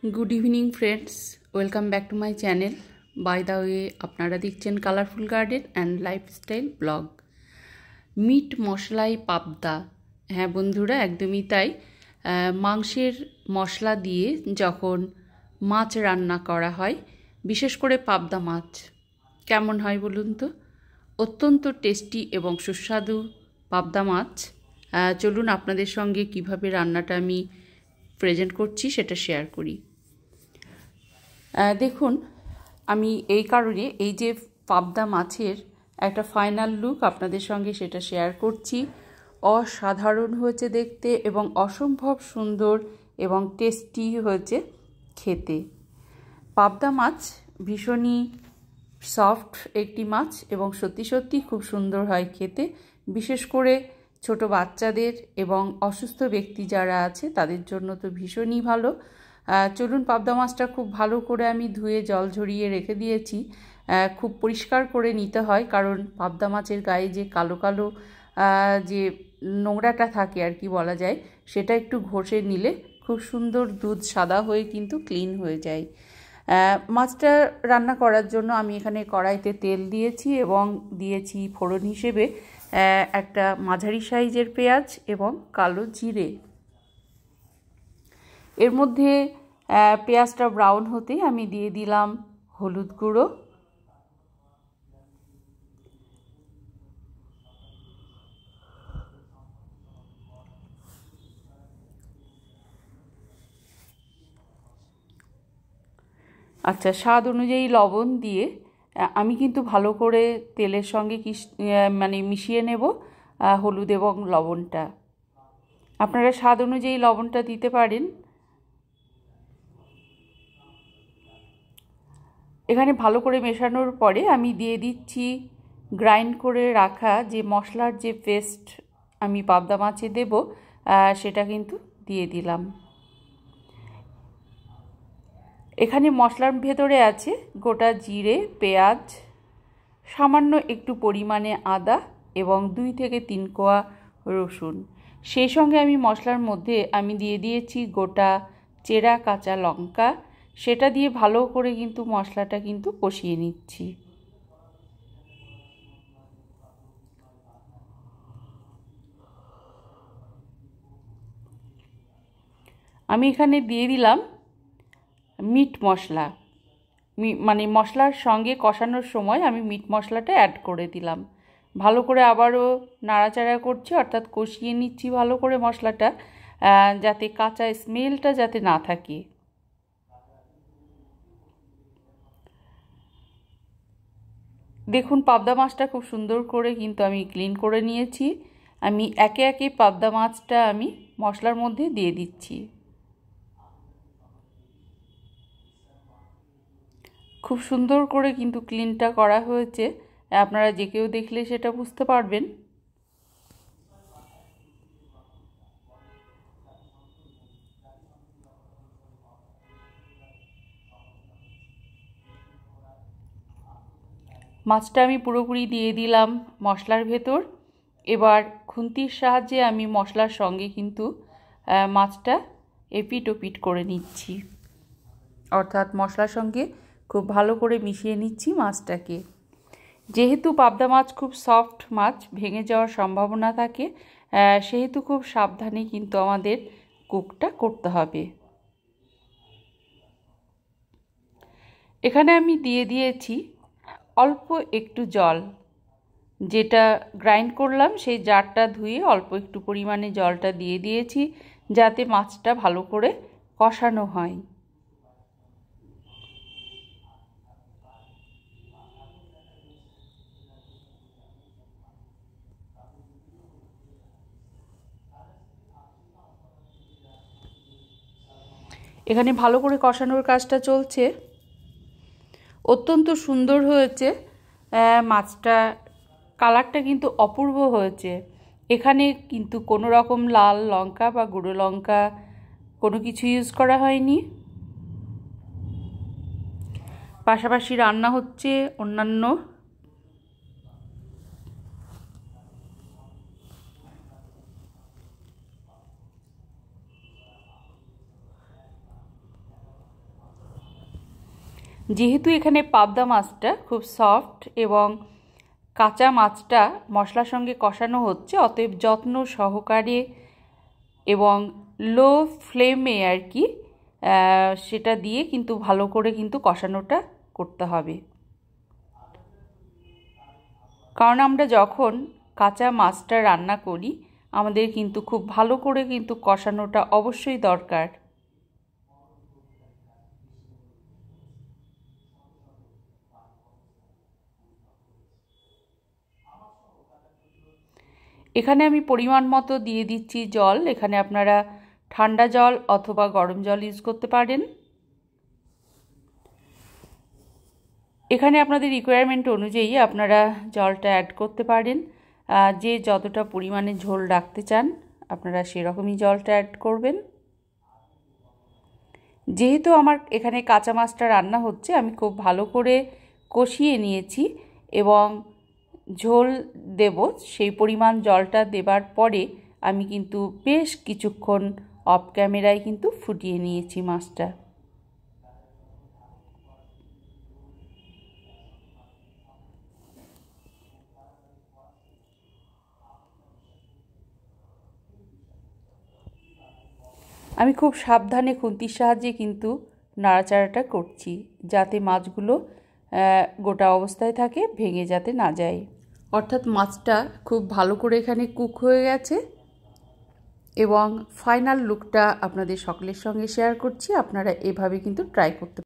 Good evening friends, welcome back to my channel. By the way আপনারা দেখছেন colourful garden and lifestyle blog. মিট মশলাই পাবদা। হ্যাঁ বন্ধুরা, একদমই তাই। মাংসের মশলা দিয়ে যখন মাছ রান্না করা হয়, বিশেষ করে পাবদা মাছ, কেমন হয় বলুন তো? অত্যন্ত টেস্টি এবং সুস্বাদু পাবদা মাছ। চলুন আপনাদের সঙ্গে কিভাবে রান্নাটা আমি প্রেজেন্ট করছি সেটা শেয়ার করি। দেখুন, আমি এই কারণে এই যে পাবদা মাছের একটা ফাইনাল লুক আপনাদের সঙ্গে সেটা শেয়ার করছি। অসাধারণ হয়েছে দেখতে এবং অসম্ভব সুন্দর এবং টেস্টি হয়েছে খেতে। পাবদা মাছ ভীষণই সফট একটি মাছ এবং সত্যি সত্যি খুব সুন্দর হয় খেতে, বিশেষ করে ছোট বাচ্চাদের এবং অসুস্থ ব্যক্তি যারা আছে তাদের জন্য তো ভীষণই ভালো। চলুন, পাবদা মাছটা খুব ভালো করে আমি ধুয়ে জল ঝরিয়ে রেখে দিয়েছি। খুব পরিষ্কার করে নিতে হয়, কারণ পাবদা মাছের গায়ে যে কালো কালো যে নোংরাটা থাকে আর কি বলা যায়, সেটা একটু ঘষে নিলে খুব সুন্দর দুধ সাদা হয়ে কিন্তু ক্লিন হয়ে যায়। মাছটা রান্না করার জন্য আমি এখানে কড়াইতে তেল দিয়েছি এবং দিয়েছি ফোড়ন হিসেবে একটা মাঝারি সাইজের পেঁয়াজ এবং কালো জিরে। এর মধ্যে পেঁয়াজটা ব্রাউন হতেই আমি দিয়ে দিলাম হলুদ গুঁড়ো, আচ্ছা স্বাদ অনুযায়ী লবণ দিয়ে আমি কিন্তু ভালো করে তেলের সঙ্গে মিশিয়ে নেব হলুদ এবং লবণটা। আপনারা স্বাদ অনুযায়ী লবণটা দিতে পারেন। এখানে ভালো করে মেশানোর পরে আমি দিয়ে দিচ্ছি গ্রাইন্ড করে রাখা যে মশলার যে পেস্ট আমি পাবদা মাছে দেব, সেটা কিন্তু দিয়ে দিলাম। এখানে মশলার ভেতরে আছে গোটা জিরে, পেঁয়াজ, সামান্য একটু পরিমাণে আদা এবং 2 থেকে 3 কোয়া রসুন। সেই সঙ্গে আমি মশলার মধ্যে আমি দিয়ে দিয়েছি গোটা চেরা কাঁচা লঙ্কা। সেটা দিয়ে ভালো করে কিন্তু মশলাটা কিন্তু কষিয়ে নিচ্ছি। আমি এখানে দিয়ে দিলাম মিট মশলা। মশলার সঙ্গে কষানোর সময় আমি মিট মশলাটা অ্যাড করে দিলাম। ভালো করে আবারও নাড়াচাড়া করছি, অর্থাৎ কষিয়ে নিচ্ছি ভালো করে মশলাটা, যাতে কাঁচা স্মেলটা যাতে না থাকে। দেখুন, পাবদা মাছটা খুব সুন্দর করে কিন্তু আমি ক্লিন করে নিয়েছি। আমি একে একে পাবদা মাছটা আমি মশলার মধ্যে দিয়ে দিচ্ছি। খুব সুন্দর করে কিন্তু ক্লিনটা করা হয়েছে, আপনারা যে কেউ দেখলে সেটা বুঝতে পারবেন। মাছটা আমি পুরোপুরি দিয়ে দিলাম মশলার ভেতর। এবার খুন্তির সাহায্যে আমি মশলার সঙ্গে কিন্তু মাছটা এপিট ওপিট করে নিচ্ছি, অর্থাৎ মশলার সঙ্গে খুব ভালো করে মিশিয়ে নিচ্ছি মাছটাকে। যেহেতু পাবদা মাছ খুব সফট মাছ, ভেঙে যাওয়ার সম্ভাবনা থাকে, সেহেতু খুব সাবধানে কিন্তু আমাদের কুকটা করতে হবে। এখানে আমি দিয়ে দিয়েছি অল্প একটু জল, যেটা গ্রাইন্ড করলাম সেই জারটা ধুয়ে অল্প একটু পরিমাণে জলটা দিয়ে দিয়েছি, যাতে মাছটা ভালো করে কষানো হয়। এখানে ভালো করে কষানোর কাজটা চলছে। অত্যন্ত সুন্দর হয়েছে মাছটা, কালারটা কিন্তু অপূর্ব হয়েছে। এখানে কিন্তু কোনো রকম লাল লঙ্কা বা গুঁড়ো লঙ্কা কোনো কিছু ইউজ করা হয়নি। পাশাপাশি রান্না হচ্ছে অন্যান্য যেহেতু এখানে পাবদা মাছটা খুব সফট এবং কাঁচা মাছটা মশলার সঙ্গে কষানো হচ্ছে, অতএব যত্ন সহকারে এবং লো ফ্লেমে আর কি সেটা দিয়ে কিন্তু ভালো করে কিন্তু কষানোটা করতে হবে। কারণ আমরা যখন কাঁচা মাছটা রান্না করি আমাদের কিন্তু খুব ভালো করে কিন্তু কষানোটা অবশ্যই দরকার। এখানে আমি পরিমাণ মতো দিয়ে দিচ্ছি জল। এখানে আপনারা ঠান্ডা জল অথবা গরম জল ইউজ করতে পারেন। এখানে আপনাদের রিকোয়ারমেন্ট অনুযায়ী আপনারা জলটা অ্যাড করতে পারেন। যে যতটা পরিমাণে ঝোল রাখতে চান আপনারা সেরকমই জলটা অ্যাড করবেন। যেহেতু আমার এখানে কাঁচা মাছটা রান্না হচ্ছে আমি খুব ভালো করে কষিয়ে নিয়েছি এবং ঝোল দেব সেই পরিমাণ জলটা দেবার পরে আমি কিন্তু বেশ কিছুক্ষণ অফ ক্যামেরায় কিন্তু ফুটিয়ে নিয়েছি মাছটা। আমি খুব সাবধানে খুন্তির সাহায্যে কিন্তু নাড়াচাড়াটা করছি যাতে মাছগুলো গোটা অবস্থায় থাকে, ভেঙে যাতে না যায়। অর্থাৎ মাছটা খুব ভালো করে এখানে কুক হয়ে গেছে এবং ফাইনাল লুকটা আপনাদের সকলের সঙ্গে শেয়ার করছি। আপনারা এভাবে কিন্তু ট্রাই করতে